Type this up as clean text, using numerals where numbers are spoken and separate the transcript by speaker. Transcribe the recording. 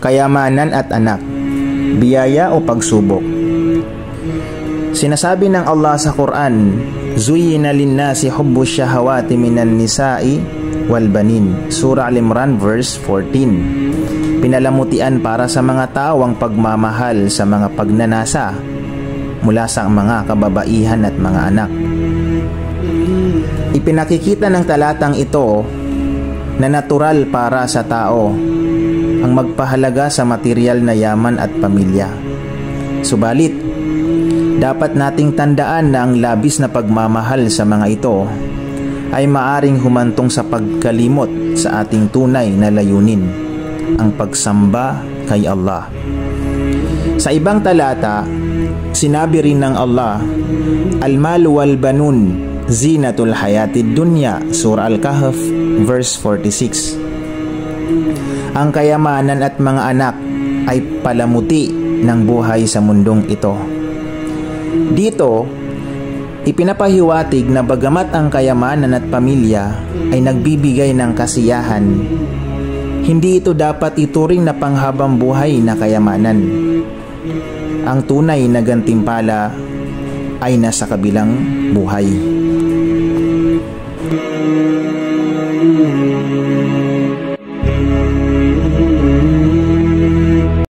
Speaker 1: kayamanan at anak, biyaya o pagsubok. Sinasabi ng Allah sa Quran, Zuyyina linnasi hubbus syahawati minan nisa'i wal banin. Surah Al-Imran verse 14. Pinalamutian para sa mga tao ang pagmamahal sa mga pagnanasa mula sa mga kababaihan at mga anak. Ipinakikita ng talatang ito na natural para sa tao ang magpahalaga sa material na yaman at pamilya. Subalit, dapat nating tandaan na ang labis na pagmamahal sa mga ito ay maaring humantong sa pagkalimot sa ating tunay na layunin, ang pagsamba kay Allah. Sa ibang talata, sinabi rin ng Allah, Al-malu wal banun zinatul hayatid dunya, Surah Al-Kahf verse 46. Ang kayamanan at mga anak ay palamuti ng buhay sa mundong ito. Dito, ipinapahiwatig na bagamat ang kayamanan at pamilya ay nagbibigay ng kasiyahan, hindi ito dapat ituring na panghabang buhay na kayamanan. Ang tunay na gantimpala ay nasa kabilang buhay.